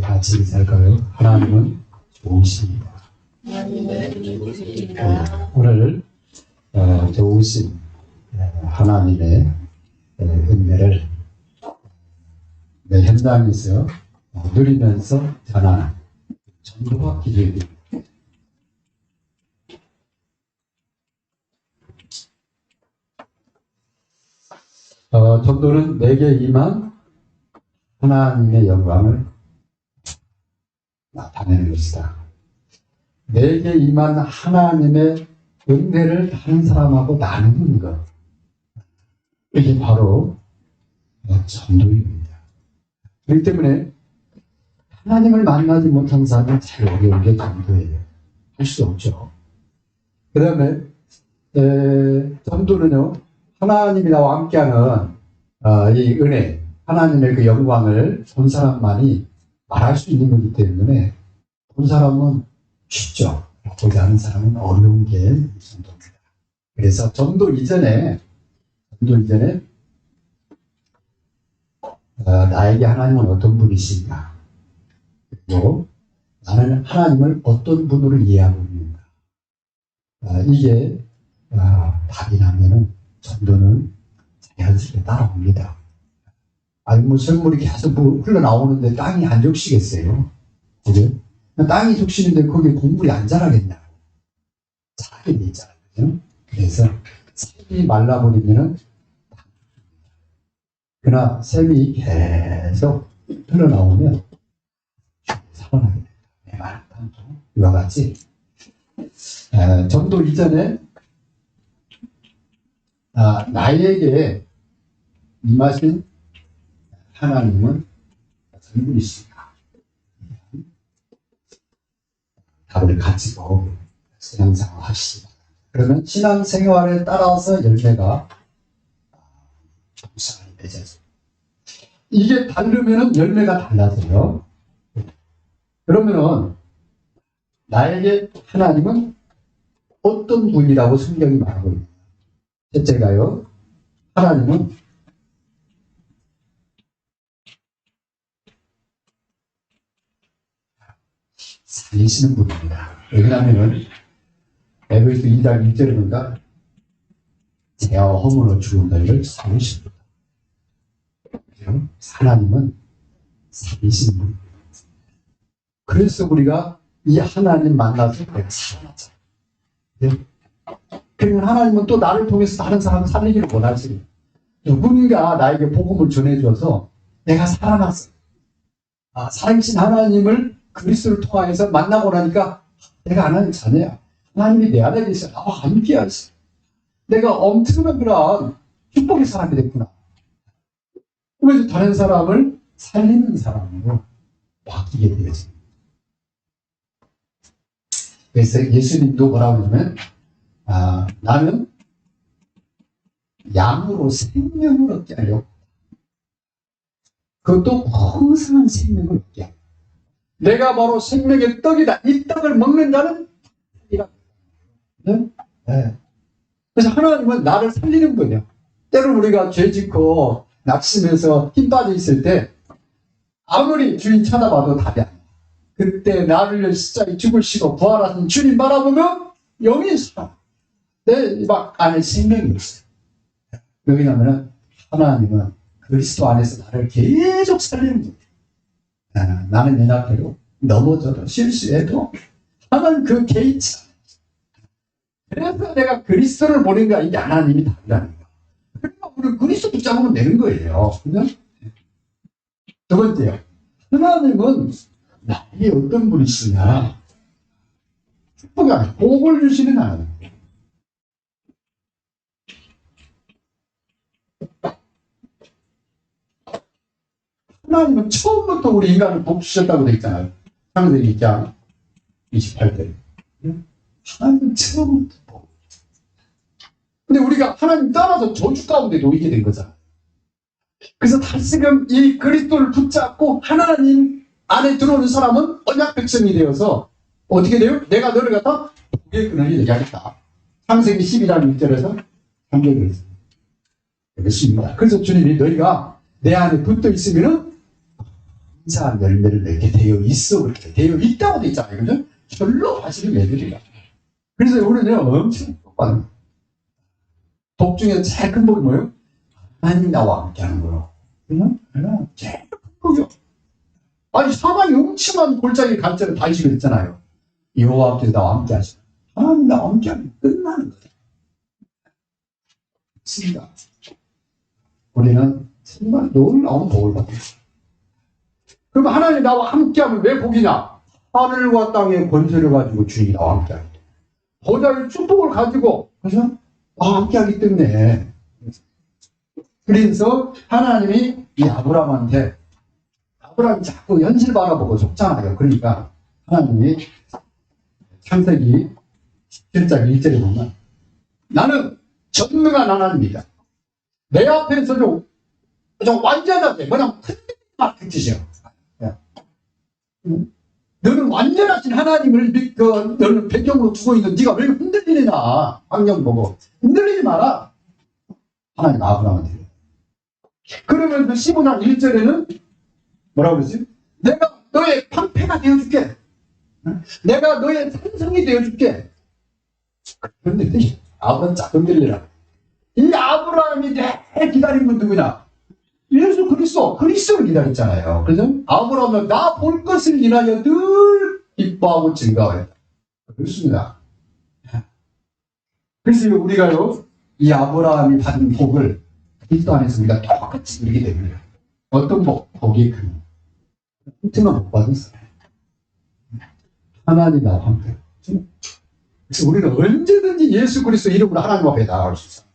같이 인사할까요? 하나님은 좋으십니다. 오늘 좋으신 하나님의 은혜를 내 현장에서 누리면서 전하는 전도와 기도입니다. 전도는 내게 임한 하나님의 영광을 나타내는 것이다. 내게 임한 하나님의 은혜를 다른 사람하고 나누는 것. 이게 바로 전도입니다. 그렇기 때문에 하나님을 만나지 못한 사람은 제일 어려운 게 전도예요. 할 수 없죠. 그 다음에 전도는요, 하나님이 나와 함께하는 이 은혜, 하나님의 그 영광을 본 사람만이 말할 수 있는 거기 때문에 본 사람은 쉽죠. 보지 않은 사람은 어려운 게 전도입니다. 그래서 전도 이전에 나에게 하나님은 어떤 분이신가, 그리고 나는 하나님을 어떤 분으로 이해하고 있는가, 이게 답이 나면은 전도는 자연스럽게 따라옵니다. 아니, 생물이 계속 흘러나오는데 땅이 안 적시겠어요? 그죠? 땅이 적시는데 거기에 곡물이 안 자라겠냐? 자라게 돼 있잖아요. 그죠? 그래서 샘이 말라버리면은, 그러나 샘이 계속 흘러나오면 살아나게 됩니다. 메마른 땅도 이와 같이 전도 이전에 나에게 임하신 하나님은 어떤 분이신가? 답을 가지고 신앙생활 하시기 바랍니다. 그러면 신앙생활에 따라서 열매가 동상이 맺어져요. 이게 다르면 열매가 달라져요. 그러면은 나에게 하나님은 어떤 분이라고 성경이 말하고 있나요? 첫째가요, 하나님은 살리시는 분입니다. 왜냐하면 에베소 2장 1절에 보니까 죄와 허물로 죽은 너희를 살리십니다. 하나님은 살리시는 분입니다. 그래서 우리가 이 하나님 만나서 내가 살아났잖아요. 그러면 하나님은 또 나를 통해서 다른 사람을 살리기를 원하지. 누군가 나에게 복음을 전해줘서 내가 살아났어요. 살아계신 하나님을 그리스도를 통하여서 만나고 나니까 내가 하나님 자녀야. 하나님이 내 안에 계셔. 나와 함께 하시오. 내가 엄청난 그런 축복의 사람이 됐구나. 그래서 다른 사람을 살리는 사람으로 바뀌게 되어집니다. 그래서 예수님도 뭐라고 하냐면, 나는 양으로 생명을 얻게 하려고, 그것도 건강한 생명을 얻게 하려고. 내가 바로 생명의 떡이다. 이 떡을 먹는 자는 이라. 네? 그래서 하나님은 나를 살리는 거예요. 때로 우리가 죄 짓고 낙심해서 힘 빠져 있을 때 아무리 주인 찾아봐도 답이 안 나. 그때 나를 위해 십자가에 죽으시고 부활하신 주님 바라보면 영이 살아. 내 막 안에 생명이 있어요. 왜냐하면 하나님은 그리스도 안에서 나를 계속 살리는 거예요. 나는 연약해도 넘어져도 실수해도 하나님 그 개의치 않아요. 그래서 내가 그리스도를 보는 거야. 이게 하나님이 답이라는 거야. 그러니까 우리 그리스도 붙잡으면 되는 거예요. 그죠? 두 번째요, 하나님은 나에게 어떤 분이시냐? 축복이 아니라 복을 주시는 하나님. 하나님은 처음부터 우리 인간을 복 주셨다고 되어 있잖아요. 창세기 2장 28절. 하나님은 처음부터 복. 근데 우리가 하나님 따라서 저주 가운데 놓이게 된 거잖아요. 그래서 다시금 이 그리스도를 붙잡고 하나님 안에 들어오는 사람은 언약 백성이 되어서 어떻게 돼요? 내가 너를 갖다 복의 근원이 되게 하겠다. 창세기 12장 1절에서 3절에 있습니다. 그렇습니다. 그래서 주님이 너희가 내 안에 붙어 있으면은 감사한 열매를 맺게 되어 있어. 그렇게 되어 있다고 돼 있잖아요. 그죠? 절로 하시는 애들이라. 그래서 우리는 엄청 복받는 복 중에 제일 큰 복이 뭐예요? 하나님 나와 함께 하는 거요. 제일 큰 복이요. 아니, 사방이 엄청난 골짜기 갈대로 다니시고 있잖아요. 여호와 앞에서 나와 함께 하시고. 하나님 나와 함께 하면 끝나는 거예요. 맞습니다. 우리는 정말 놀라운 복을 받고 있어요. 그럼 하나님 나와 함께 하면 왜 복이냐? 하늘과 땅의 권세를 가지고 주님이 나와 함께 하기 때문에. 보좌의 축복을 가지고, 그래서 함께 하기 때문에. 그래서 하나님이 이 아브라함이 자꾸 현실 바라보고 속잖아요. 그러니까 하나님이 창세기 17장 1절에 보면 나는 전능한 하나님이다. 내 앞에서 좀 완전하게 뭐냐면 그 뜻이요. 너는 완전하신 하나님을 너는 배경으로 두고 있는 네가 왜 흔들리느냐. 환경 보고 흔들리지 마라. 하나님 아브라함한테. 그러면서 15장 1절에는 뭐라고 그러지? 내가 너의 방패가 되어줄게. 내가 너의 산성이 되어줄게. 그런데 아브라함 쫙 흔들리라. 이 아브라함이 내 기다린 건 누구냐? 예수 그리스도를 기다렸잖아요. 그래서 아브라함은 나 볼 것을 인하여 늘 기뻐하고 증가했다. 그렇습니다. 그래서 우리가요, 이 아브라함이 받은 복을 그리스도 안에서 우리가 똑같이 누리게 됩니다. 어떤 복이 큰 힌트만 못 받은 사람. 하나님 나와 함께. 그래서 우리는 언제든지 예수 그리스도 이름으로 하나님 앞에 나아갈 수 있어요.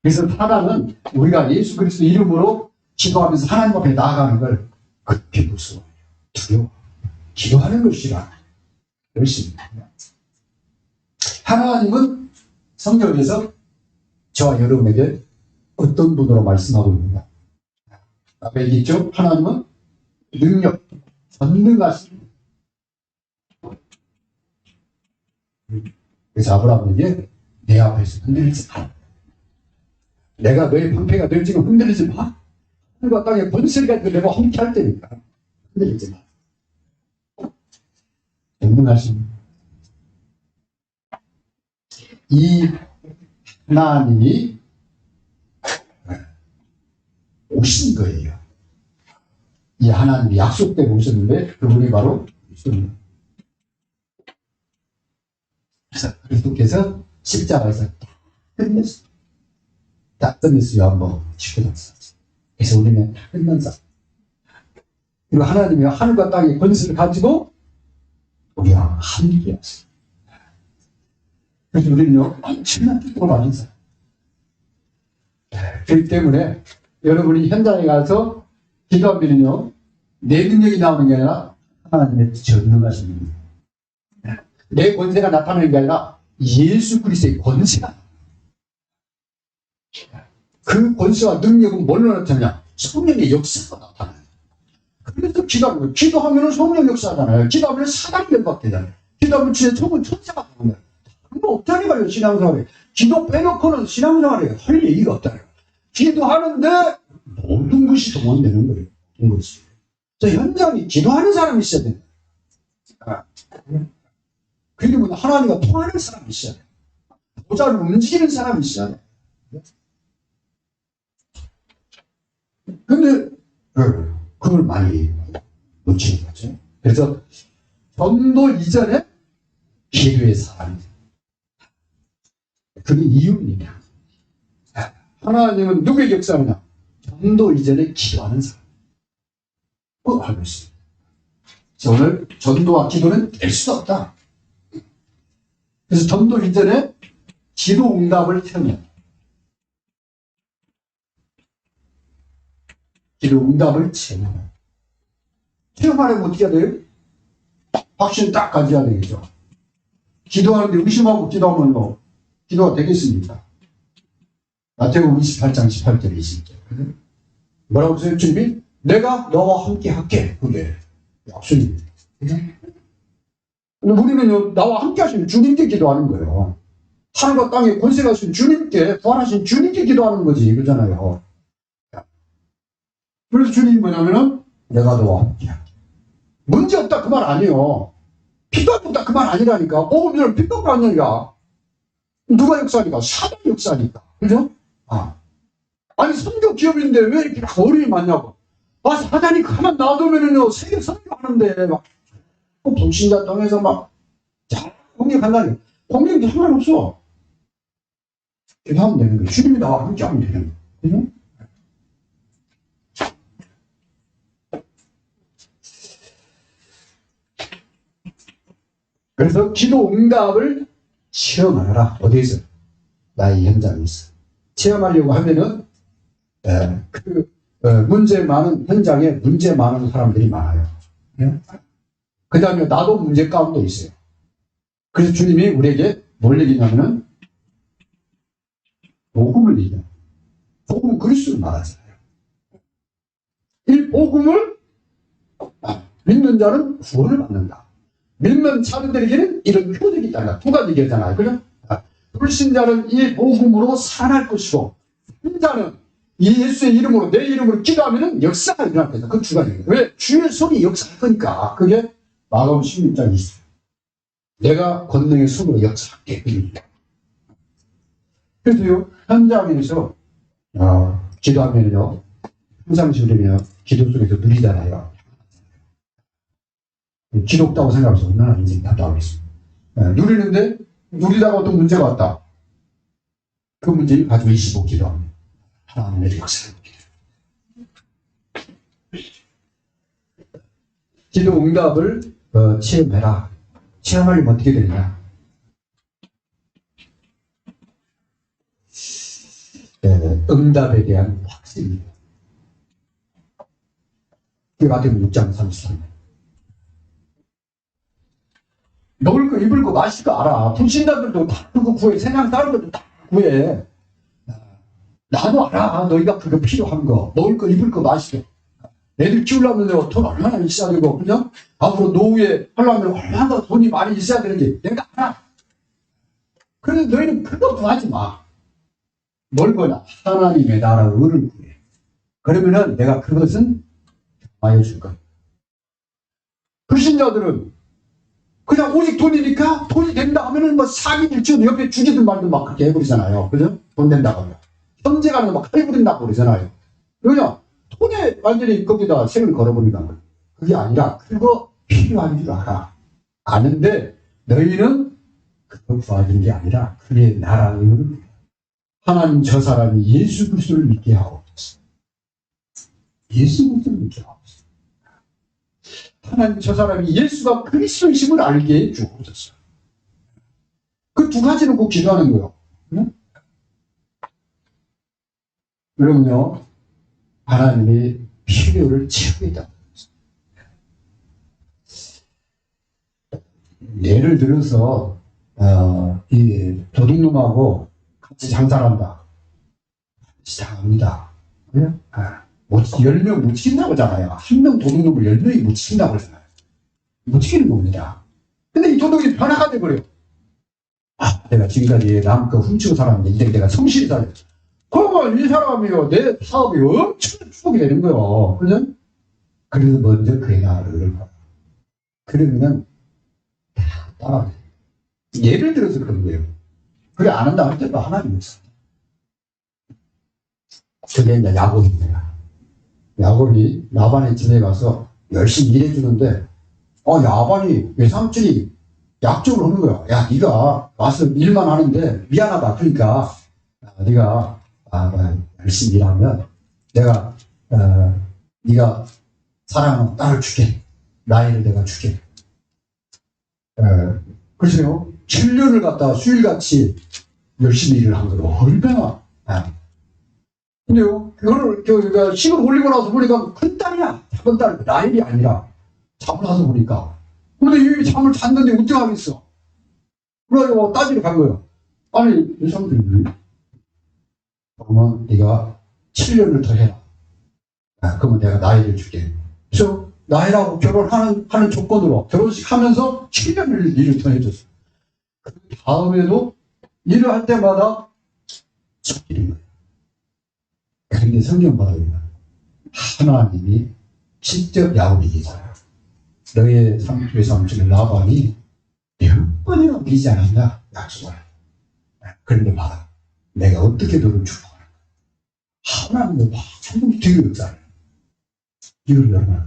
그래서 하나는 우리가 예수 그리스도 이름으로 기도하면서 하나님 앞에 나아가는 걸 그렇게 무서워요. 두려워. 기도하는 것이라 열심히. 하나님은 성경에서 저와 여러분에게 어떤 분으로 말씀하고 있느냐. 앞에 얘기했죠? 하나님은 능력, 전능하신. 그래서 아브라함에게 내 앞에서 흔들리지 마. 내가 너의 방패가 될 지금 흔들리지 마. 하늘과 땅의 권세를 가지고 내가 함께 할 테니까 흔들리지 마. 전능하신 이 하나님이 오신 거예요. 이 하나님이 약속대로 오셨는데 그분이 바로 예수님. 그래서 그리스도께서 십자가에서 다 끝냈어요. 한번 죽어졌어. 그래서 우리는 다 끝난다. 그리고 하나님이 하늘과 땅의 권세를 가지고 우리와 함께 하세요. 그래서 우리는요, 엄청난 뜻을 가진 사람. 그렇기 때문에 여러분이 현장에 가서 기도하면요, 내 능력이 나오는 게 아니라 하나님의 전능하신 능력. 내 권세가 나타나는 게 아니라 예수 그리스도의 권세가. 그 권세와 능력은 뭘로 나타나냐? 성령의 역사가 나타나요. 그래서 기도하면 성령 역사잖아요. 기도하면 사단이 열받대잖아요. 기도하면 진짜 천군 천사가 나오는 그거 없다니까요, 신앙생활에. 기도 빼놓고는 신앙생활에 할 얘기가 없다니까요. 기도하는데 모든 것이 동원되는 거예요. 모든 것이. 현장에 기도하는 사람이 있어야 돼요. 그리고 하나님과 통하는 사람이 있어야 돼요. 보좌를 움직이는 사람이 있어야 돼요. 근데 그걸 많이 놓치는 거죠. 그래서 전도 이전에 기도의 사람이 그게 이유입니다. 하나님은 누구의 역사느냐? 전도 이전에 기도하는 사람. 알고 있습니다. 오늘 전도와 기도는 될 수 없다. 그래서 전도 이전에 기도 응답을 체험해요. 기도 응답을 체험해요. 체험하려면 어떻게 해야 돼요? 확신 딱 가져야 되겠죠. 기도하는데 의심하고 기도하면 기도가 되겠습니까? 마태복음 28장 18절에 있습니다. 뭐라고 써요? 주님이 내가 너와 함께 할게. 그게 약속입니다. 근데 우리는요, 나와 함께 하시는 주님께 기도하는 거예요. 하늘과 땅에 권세가 하신 주님께, 부활하신 주님께 기도하는 거지. 그러잖아요. 그래서 주님이 뭐냐면은 내가 너와 함께할게. 문제 없다 그 말 아니에요. 핍박 없다 그 말 아니라니까. 복음들은 핍박받는 일이야. 누가 역사하니까? 사단이 역사하니까. 그죠? 아니 선교 기업인데 왜 이렇게 어려움이 많냐고. 사단이 가만 놔두면은요 세계 선교하는데 막 불신자 통해서 막 공격한다니. 공격도 상관없어. 기도하면 되는 거예요. 주님이 나와 함께하면 되는 거예요. 그죠? 그래서 기도 응답을 체험하라. 어디에서? 나의 현장에서. 체험하려고 하면은 문제 많은 현장에 문제 많은 사람들이 많아요. 그 다음에 나도 문제 가운데 있어요. 그래서 주님이 우리에게 뭘 얘기냐면은 복음을 얘기해요. 복음은 그리스도를 말하잖아요. 이 복음을 믿는 자는 구원을 받는다. 믿는 자들에게는 이런 표적이 있다. 두 가지 얘기잖아요. 그죠? 불신자는 이 복음으로 살아날 것이고, 신자는 이 예수의 이름으로 내 이름으로 기도하면 역사가 일어날 거다. 그 두 가지예요. 왜? 주의 손이 역사할 거니까. 그게 마가복음 16장 20절. 내가 권능의 손으로 역사할게. 그래서요, 현장에서 기도하면요, 평상시 우리는 기도 속에서 누리잖아요. 기도 없다고 생각해서 얼마나 인생이 답답하겠습니다. 누리는데 누리다가 어떤 문제가 왔다. 그 문제를 가지고 25 기도합니다. 하나님의 역사를 기도 응답을 체험해라. 체험하려면 어떻게 되냐? 응답에 대한 확신입니다. 마태복음 6장 33절. 먹을 거, 입을 거, 마실 거 알아. 불신자들도 다 그거 구해. 세상 사람들도 다 구해. 나도 알아. 너희가 그거 필요한 거. 먹을 거, 입을 거, 마실 거. 애들 키우려면 돈 얼마나 있어야 되고, 그죠? 앞으로 노후에 하려면 얼마나 돈이 많이 있어야 되는지 내가 알아. 그런데 너희는 그거 구하지 마. 뭘 구하냐? 하나님의 나라 의를 구해. 그러면은 내가 그것은 많이 줄 거야. 불신자들은 그냥 오직 돈이니까 돈이 된다 하면은 뭐 사기를 치고 옆에 주지든 말든 막 그렇게 해버리잖아요. 그죠? 돈 된다고 하면. 형제간에 막 칼부린다고 그러잖아요. 그냥 돈에 완전히 거기다 색을 걸어버린다는 거예요. 그게 아니라 그거 필요한 줄 알아. 아는데 너희는 그거 구하는 게 아니라 그의 나라를 하나님 저 사람이 예수 그리스도를 믿게 하고 있어. 예수 그리스도를 믿게 하고 있어. 하나님 저 사람이 예수가 그리스도이심을 알게 해주옵소서. 그 두 가지는 꼭 기도하는 거예요. 응? 그러면요, 하나님이 필요를 채우겠다. 예를 들어서 이 도둑놈하고 같이 장사한다. 시작합니다. 그냥 10명 못 지킨다고 하잖아요. 한 명 도둑놈을 10명이 못 지킨다고 그러잖아요. 못 지키는 겁니다. 근데 이 도둑이 변화가 돼버려요. 내가 지금까지 남거 훔치고 살았는데 이제 내가 성실히 살려. 그러면 이 사람이요, 내 사업이 엄청 추억이 되는 거예요. 그죠? 그래서 먼저 그의 나라를 그러면 다 따라가요. 예를 들어서 그런 거예요. 그래 안 한다 할 때도 하나님 없어. 그게 이제 야곱입니다. 야곱이 라반의 집에 가서 열심히 일해주는데 야반이 외삼촌이 약속을 하는 거야. 야, 네가 와서 일만 하는데 미안하다. 그러니까 네가 열심히 일하면 내가 네가 사랑하는 딸을 줄게. 나이를 내가 줄게. 그래서요 7년을 갖다가 수일같이 열심히 일을 한 거로 얼마나. 근데요 그거를 식을 올리고 나서 보니까 큰 딸이야. 작은 딸 나일이 아니라 잠을 나서 보니까. 근데 이 잠을 잤는데 어떻게 하겠어? 그래가지고 따지러 간 거예요. 아니 이 사람들이 그러면 네가 7년을 더 해라. 그러면 내가 나이를 줄게. 그래서 나이라고 결혼하는 조건으로 결혼식 하면서 7년을 일을 더 해줬어. 그 다음에도 일을 할 때마다 쫓기는 거예요. 그런데 성경 봐요. 하나님이 직접 야곱이 얘기잖아요. 너의 삼촌의 삼촌 라반이 몇 번이나 믿지 않았냐 약속을. 그런데 봐라, 내가 어떻게 너를 축복하는가. 하나님은 완전히 뒤로 역사를. 이걸 여러분,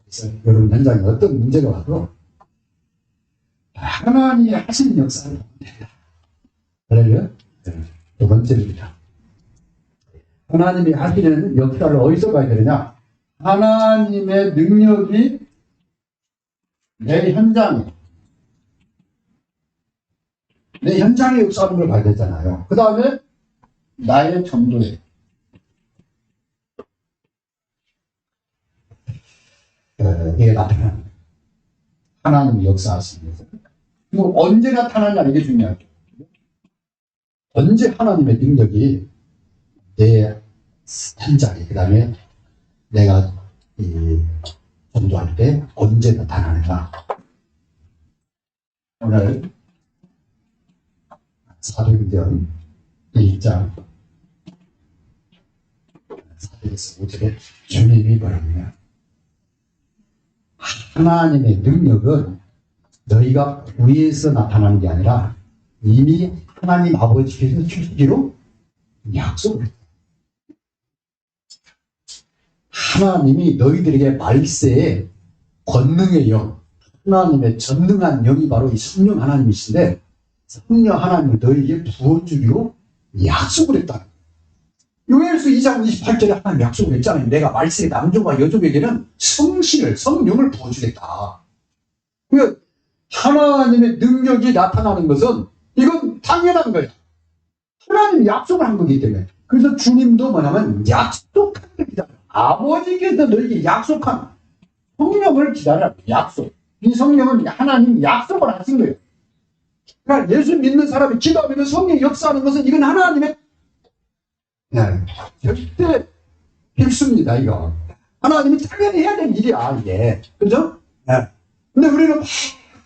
그래서 여러분 현장에 어떤 문제가 와도 하나님이 하시는 역사를 보면 된다. 그래요? 두 번째입니다. 하나님이 하시는 역사를 어디서 봐야 되느냐? 하나님의 능력이 내 현장에 역사하는 걸 봐야 되잖아요. 그 다음에 나의 전도에 이게 나타나는 하나님이 역사하시는 거죠. 뭐 언제 나타나냐 이게 중요하죠. 언제 하나님의 능력이 내 현장에, 그 다음에 내가 전도할 때 언제 나타나는가. 오늘 사도행전 1장 4절에서 5절에 주님이 말합니다. 하나님의 능력은 너희가 위에서 나타나는 게 아니라 이미 하나님 아버지께서 주시기로 약속을 했다. 하나님이 너희들에게 말세에 권능의 영, 하나님의 전능한 영이 바로 이 성령 하나님이신데, 성령 하나님을 너희에게 부어주기로 약속을 했다. 요엘서 2장 28절에 하나님 약속을 했잖아요. 내가 말세에 남종과 여종에게는 성신을, 성령을 부어주겠다. 그러니까 하나님의 능력이 나타나는 것은 이건 당연한 거예요. 하나님이 약속을 한 거기 때문에. 그래서 주님도 뭐냐면 약속한 걸 기다려. 아버지께서 너에게 약속한 성령을 기다려. 약속. 이 성령은 하나님이 약속을 하신 거예요. 그러니까 예수 믿는 사람이 기도하면 성령이 역사하는 것은 이건 하나님의 절대 필수입니다. 이거 하나님이 당연히 해야 될 일이야 이게. 그죠? 근데 우리는 막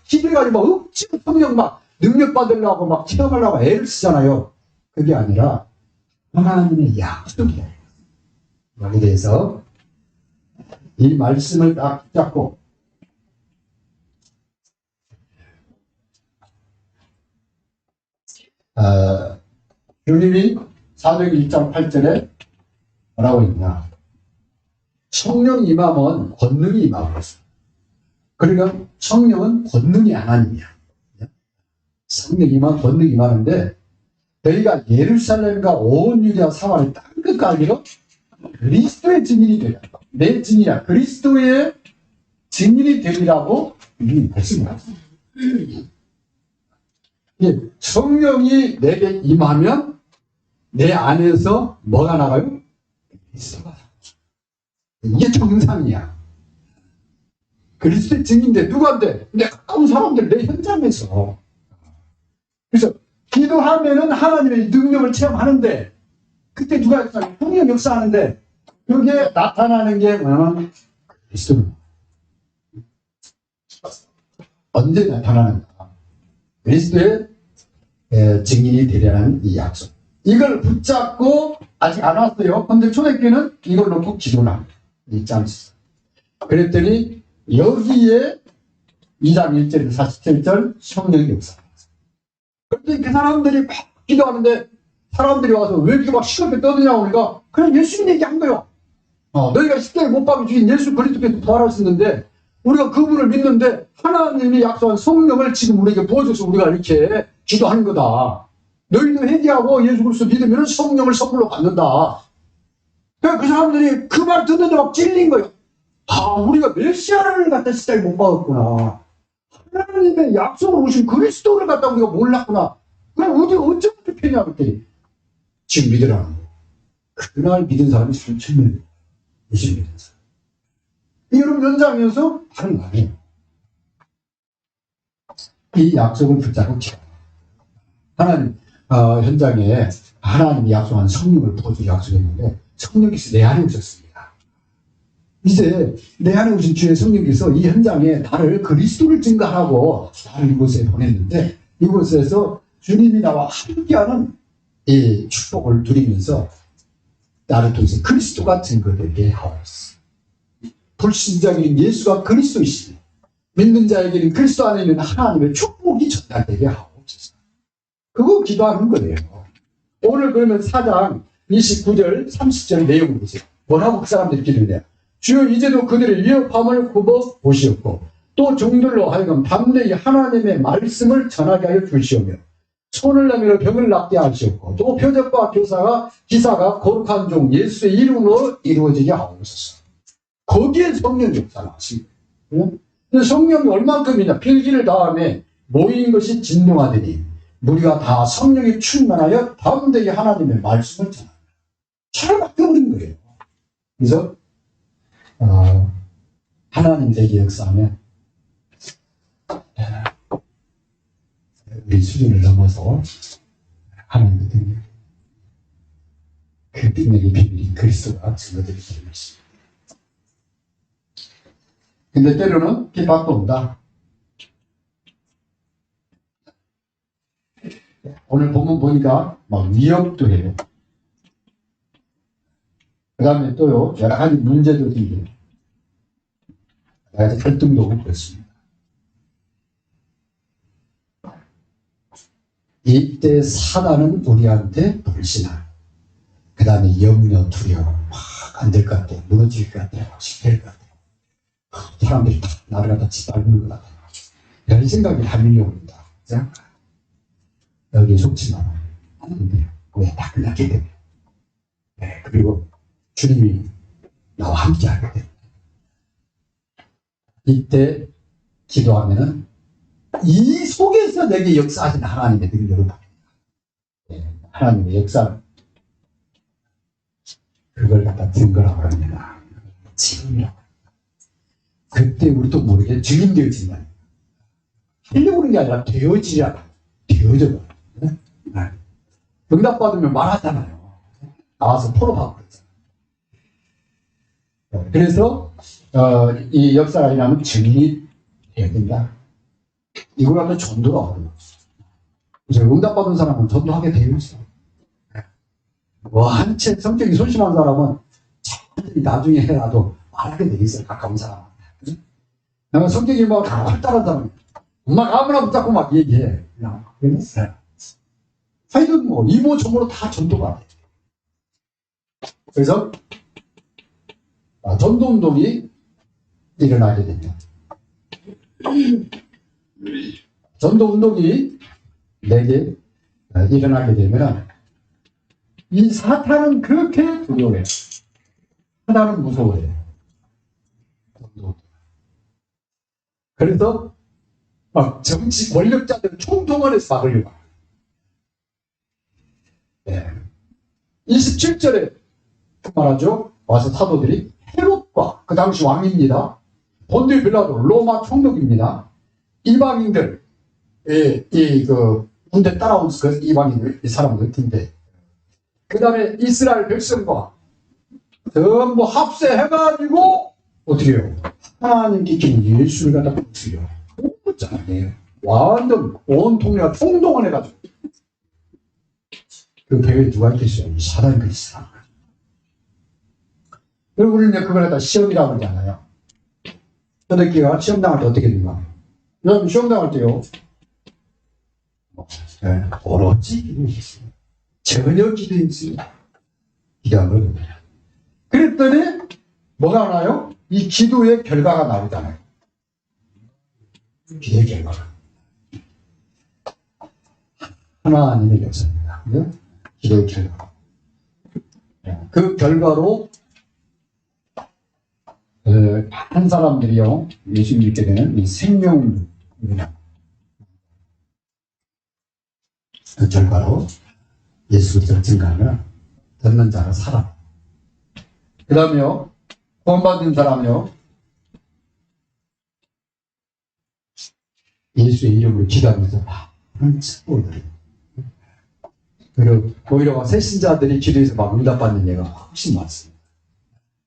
기도해가지고 막 억지로 성령 막 능력 받으려고 막 기도하려고 애를 쓰잖아요. 그게 아니라 하나님의 약속이에요. 여기에 대해서 이 말씀을 딱 붙잡고 주님이 사도행전 1장 8절에 뭐라고 있냐? 성령 임함은 권능이 임하고 있어. 그러니까 성령은 권능이 하나님이야. 성령 임함 권능이 임하는데 너희가 예루살렘과 온 유대와 사마리아 땅 끝까지로 그리스도의 증인이 되라. 내 증인이야. 그리스도의 증인이 되리라고 이미 말씀을 하셨습니다. 성령이 내게 임하면 내 안에서 뭐가 나가요? 그리스도가 나가요. 이게 정상이야. 그리스도의 증인인데 누구한테? 내 가까운 사람들, 내 현장에서. 그래서 기도하면은 하나님의 능력을 체험하는데 그때 누가 역사하냐? 성령 역사하는데 그게 나타나는 게 뭐냐면 그리스도는 언제 나타나는가? 그리스도의 증인이 되려는 이 약속. 이걸 붙잡고 아직 안 왔어요. 근데 초대교회는 이걸 놓고 기도를 합니다. 잊지 않습니다. 그랬더니 여기에 2장 1절에서 47절 성령이 역사합니다. 그랬더니 그 사람들이 막 기도하는데 사람들이 와서 왜 이렇게 막 시끄럽게 떠드냐고 그러니까 그냥 예수님 얘기한 거예요. 너희가 십자가에 못 박혀 주신 예수 그리스도께서 부활하셨는데 우리가 그분을 믿는데 하나님이 약속한 성령을 지금 우리에게 부어줘서 우리가 이렇게 기도하는 거다. 너희도 회개하고 예수 그리스도 믿으면 성령을 선물로 받는다. 그러니까 그 사람들이 그 말 듣는데 막 찔린 거예요. 우리가 메시아를 갖다 십자가에 못 박았구나. 하나님의 약속을 오신 그리스도를 갖다 우리가 몰랐구나. 그럼 어쩌면 편이야 그랬더니 지금 믿으라는 거예요. 그날 믿은 사람이 3,000명 예수 믿은 사람. 여러분 현장에서 다른 거 아니에요. 이 약속을 붙잡고 기도. 하나님 현장에 하나님이 약속한 성령을 부어주기 약속했는데 성령께서 내 안에 오셨습니다. 이제 내 안에 오신 주의 성령께서 이 현장에 나를 그리스도를 증거하라고 나를 이곳에 보냈는데 이곳에서 주님이 나와 함께하는 이 축복을 누리면서 나를 통해서 그리스도 같은 그들에게 하옵소서. 불신자에게는 예수가 그리스도이시니 믿는 자에게는 그리스도 안에 있는 하나님의 축복이 전달되게 하옵소서. 그거 기도하는 거예요. 오늘 그러면 4장 29절 30절 내용을 보세요. 뭐라고 그 사람들이 기도해요. 주여 이제도 그들의 위협함을 굽어 보시옵고 또 종들로 하여금 담대히 하나님의 말씀을 전하게 하여 주시오며 손을 내밀어 병을 낫게 하시옵고 또 표적과 기사가 거룩한 종 예수의 이름으로 이루어지게 하옵소서. 거기에 성령 역사가 하십니다. 성령이 얼만큼이냐. 필기를 다음에 모인 것이 진동하더니 우리가 다 성령이 충만하여 담대히 하나님의 말씀을 전합니다. 잘 바뀌어버린 거예요. 그래서 하나님 되게 역사하면 우리 수준을 넘어서 하나님이 됩니다. 그 능력의 비밀이 그리스도가 증거되게 되는 것입니다. 근데 때로는 핍박도 온다. 오늘 본문 보니까 막 위협도 해요. 그 다음에 또요, 여러 가지 문제도 생겨요. 여러 가지 갈등도 오고 그렇습니다. 이때 사단은 우리한테 불신할, 그 다음에 염려, 두려움, 안 될 것 같아, 무너질 것 같아, 실패할 것 같아, 사람들이 다 나를 갖다 짓밟는 것 같아, 이런 생각이 다 밀려옵니다. 여기에 속지 마. 왜? 다 끝났기 때문에. 네, 그리고 주님이 나와 함께 하게 됩니다. 이때 기도하면은 이 속에서 내게 역사하신 하나님의 능력을 받습니다. 네, 하나님의 역사를 그걸 갖다 증거라고 합니다. 증명. 그때 우리도 모르게 증인되어진다. 하려고 하는 게 아니라 되어지라. 되어져. 네? 응답받으면 말하잖아요. 나와서 포럼하고 그러잖아요. 그래서 이 역사가 일어나면 증인이 돼야 된다. 이걸 하면 전도가 어려워요. 그래서 응답받은 사람은 전도하게 되어 있어요. 한채 성격이 소심한 사람은 나중에 해라도 말하게 되어 있어요. 가까운 사람은. 성격이 막 활달한 사람은 막 아무나 붙잡고 막 얘기해. 그냥 하여튼 뭐 이모 저모로 다 전도가 돼. 그래서 전도 운동이 일어나게 됩니다. 전도 운동이 내게 일어나게 되면 이 사탄은 그렇게 두려워해요. 사탄은 무서워해요. 그래서 막 정치 권력자들 총동원해서 막으려고. 네. 27절에 그 말하죠. 와서 사도들이 헤롯과 그 당시 왕입니다. 본디오 빌라도 로마 총독입니다. 이방인들 그 군대 따라온 그 이방인들 이 사람들 팀대. 그 다음에 이스라엘 백성과 전부 합세해가지고 어떻게 해요? 하나님께 기는 예수를 갖다 붙여요. 못잖아요. 완전 온 동네가 총동원해가지고. 그 계획에 누가 있겠어요? 사단이 그리스도. 그리고 우리는 이제 그걸 갖다 시험이라고 그러잖아요. 초대기가 시험 당할 때 어떻게 된가? 여러분 시험 당할 때요. 오로지 기도했어요. 전혀 기도했어요. 기도한 거거든요. 그랬더니 뭐가 나요? 이 기도의 결과가 나오잖아요. 기도의 결과가. 하나님의 역사입니다. 기도의 결과. 그 결과로 한 사람들이요 예수 믿게 되는 이 생명입니다. 그 결과로 예수 그리스도를 증거하면 듣는 자가 살아. 그 다음에요 구원받은 사람이요 예수의 이름으로 기도하면서 많은 축복을. 그리고 오히려 새신자들이 기도해서 막 응답받는 예가 훨씬 많습니다.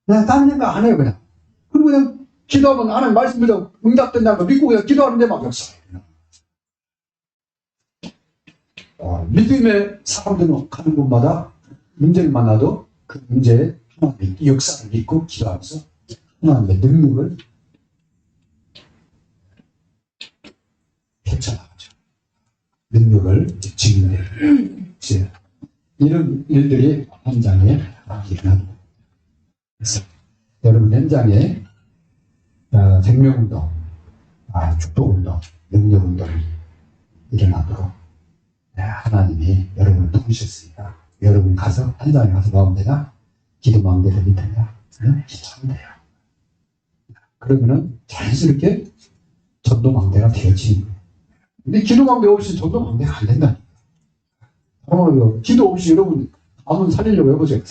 그냥 다른 생각 안 해요 그냥. 그리고 그냥 기도하면 하나님 말씀대로 응답된다는 거 믿고 그냥 기도하는데 막 역사해요. 믿음의 사람들은 가는 곳마다 문제를 만나도 그 문제에 하나님의 역사를 믿고 기도하면서 하나님의 능력을 펼쳐나가죠. 능력을 증명해요. 이런 일들이 현장에 일어납니다. 그래서 여러분 현장에 생명운동, 축복운동, 능력운동이 일어나도록 하나님이 여러분을 도우셨으니까 여러분 가서 현장에 가서 마음 되나? 기도 마음 되나? 기도하면 돼요. 그러면은 자연스럽게 전도망대가 되어지는 거예요. 근데 기도망대 없이 전도망대가 안 된다니까. 기도 없이 여러분 가문 살리려고 해보세요.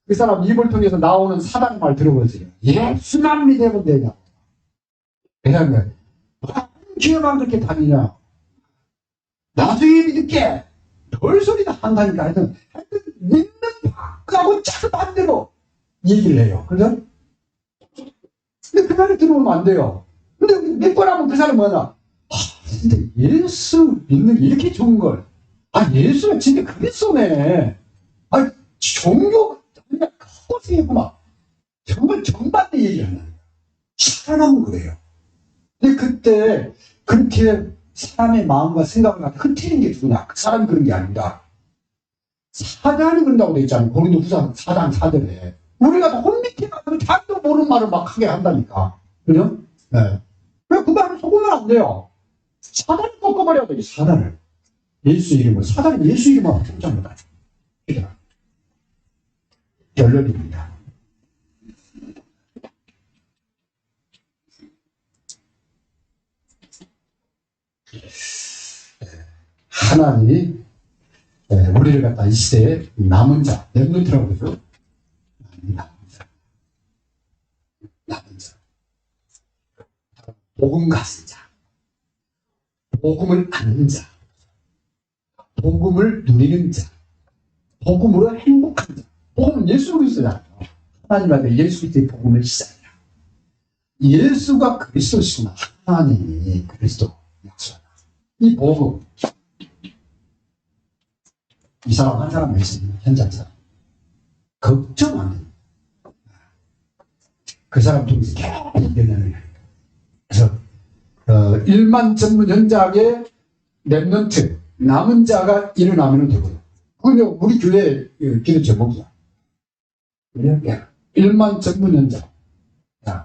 그 사람 입을 통해서 나오는 사단 말 들어보세요. 예수만 믿으면 되냐. 그냥 교회만 그렇게 다니냐. 나중에 믿을게. 별 소리나 한다니까. 하여튼 믿는 바하고 자꾸 반대로 얘기를 해요. 그죠? 근데 그 말을 들어보면 안 돼요. 근데 믿고 나면 그 사람은 뭐냐? 근데 예수 믿는 게 이렇게 좋은 걸. 예수는 진짜 그리스도네. 종교 그냥 커지구만. 정말 정반대 얘기하는 거예요. 사람은 그래요. 근데 그때 그렇게 사람의 마음과 생각을 갖다 흐트리는 게 누구냐? 그 사람이 그런 게 아닙니다. 사단이 그런다고 돼 있잖아요. 고린도후서 4장 4절에. 우리가 혼 밑에 가서 자기도 모르는 말을 막 하게 한다니까. 그죠? 네. 왜 그 말을 속으면 안 돼요? 사단을 꺾어버려야 돼, 사단을. 예수 이름으로. 사단이 예수 이름으로 붙잡는다. 결론입니다. 하나님이 우리를 갖다 이 시대에 남은 자, 렘넌트라고 그러죠. 남은 자. 복음 가진 자. 복음을 아는 자. 복음을 누리는 자. 복음으로 행복한 자. 복음은 예수 그리스도잖아요. 하나님한테 예수 그리스도의 복음을 시작해요. 예수가 그리스도시구나. 하나님이 그리스도 약속하다. 이 복음. 이 사람 한 사람 있습니다. 현장 사람. 걱정 안 됩니다. 그 사람 통해서 계속 변화를 해요. 그래서 1만 전문 현장에 렘넌트, 남은 자가 일어나면 되고요. 그건 우리 교회 기도 제목이야. 1만 전문 현장.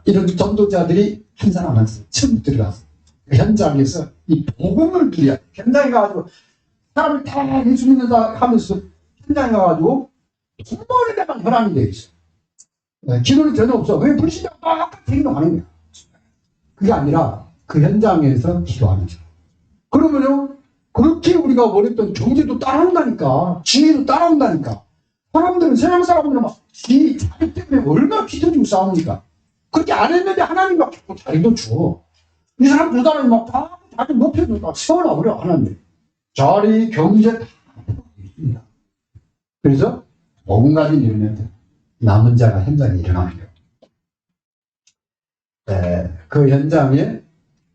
이런 전도자들이 한 사람 한 사람 처음 들어가서 그 현장에서 이 복음을 누려야 돼. 현장에 가가지고 사람을 다 예수 믿는다 하면서 현장에 가가지고 돈 벌을 때만 혈안이 되어 있어. 기도는 전혀 없어. 왜 불신자가 똑같이 행동하는 거야. 그게 아니라 그 현장에서 기도하는 거야. 그러면요, 그렇게 우리가 원했던 경제도 따라온다니까. 지혜도 따라온다니까. 사람들은, 세상 사람들은 막 지혜, 자기 때문에 얼마나 기도주고 싸웁니까? 그렇게 안 했는데 하나님 막 자꾸 자리도 줘. 이 사람 두 사람이 막 다 자기 목표도 막 세워놔버려, 하나님. 자리, 경제 다 있습니다. 그래서 복음 가진 일면 남은 자가 현장에 일어나는 거예요. 그 현장에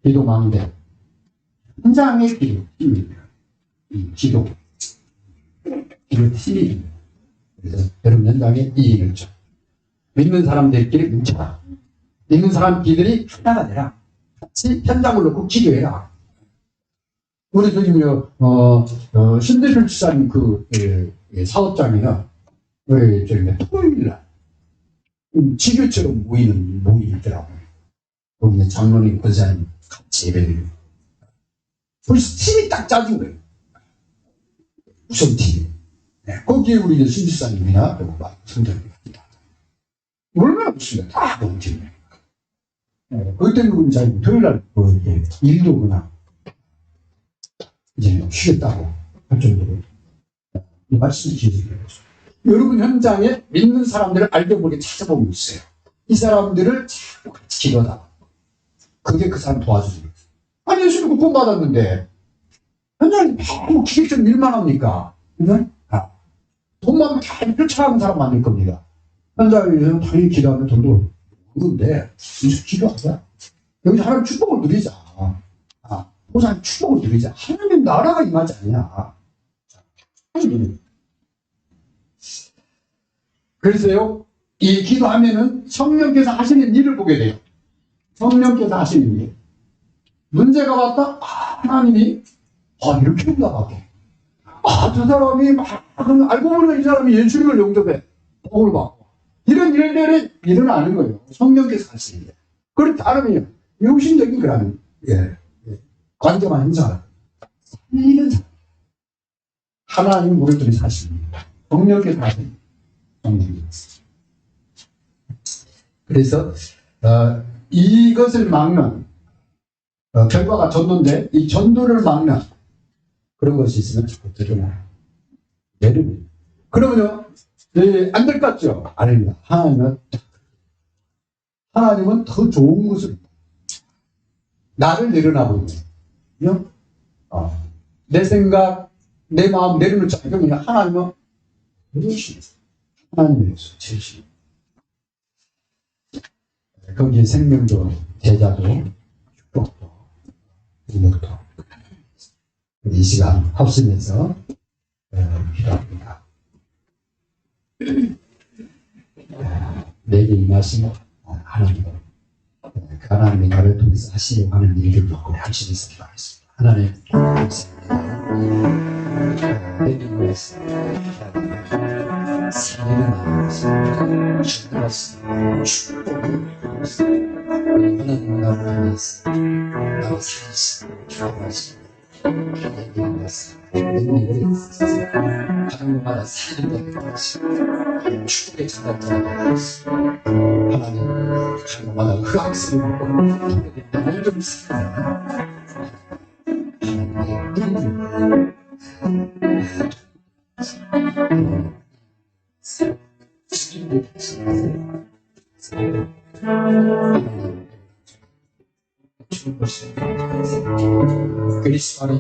기도망대. 현장의 기도. 기도. 기도 팀이. 그래서 여러분 현장에 이익을 줘. 믿는 사람들끼리 뭉쳐라. 믿는 사람끼리 하나가 되라. 같이 현장을 놓고 기도해라. 우리 저기 신대철 지사님 사업장에는 토요일날 지교처럼 모이는 모임이 있더라고요. 거기에 장로님, 권사님 같이 예배를. 벌써 팀이 딱 짜진 거예요. 우선 팀. 거기에 우리 신지사님이나 성전이 얼마나 좋습니다. 다 너무 팀이에요. 그것 때문에 우리 자기 토요일날 일도 그냥 이제 쉬겠다고 할 정도로 이 말씀을 기억해요. 여러분 현장에 믿는 사람들을 알게모르게 찾아보고 있어요. 이 사람들을 자꾸 같이 기도하다. 그게 그 사람 도와주는 거예요. 아니 예수님 구원 받았는데 현장에 너무 기계처럼 일만 합니까? 그냥 돈만 잘 펼쳐가는 사람 만들 겁니다. 현장에서 당연히 기도하면 돈도 없는데 무슨 기도하자. 여기서 하나님 축복을 누리자. 보상 축복을 누리자. 하나님 나라가 임하지 않냐. 그래서요, 이 기도하면은 성령께서 하시는 일을 보게 돼요. 성령께서 하시는 일. 문제가 왔다? 하나님이, 이렇게 응답하게. 저 사람이 알고 보니까 이 사람이 예수님을 영접해. 복을 받고. 이런 일들이 일어나는 거예요. 성령께서 하시는 일. 그렇게 따르면요, 유신적인 그런, 관계만 행사하는. 살리는 사람. 하나님 우리들이 사시는 일. 성령께서 하시는 일. 성령께서. 그래서, 이것을 막는, 결과가 전도인데, 이 전도를 막는 그런 것이 있으면 자꾸 드러나요. 예를 그러면요, 안 될 것 같죠? 아닙니다. 하나님은 더 좋은 것을, 나를 내려놔보고 있는, 내 생각, 내 마음 내려놓지 않으면 하나님은 하나님에서 제시. 거기에 생명도, 제자도, 축복도, 능력도 이 시간 합심해서 필요합니다. 내게 임하신 하나님, 하나님의 나를 통해서 하시려고 하는 일을 우리 합심해서 기도하겠습니다. 하나님, 감사합니다. 내게 임하신 살리는 하나님, 주님하신 축복을 하나님 나를 통해서 나를 살리시고 축복하시고 내게 임하신 능력을 하나님마다 살린다는 것이 축복의 전달자가 되었습니다. 하나님 하나님마다 흑악스를 먹고 내를 좀 살려라. 하나님의 그리스도 안에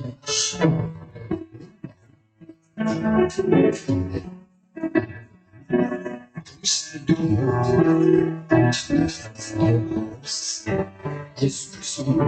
예수 그리스도로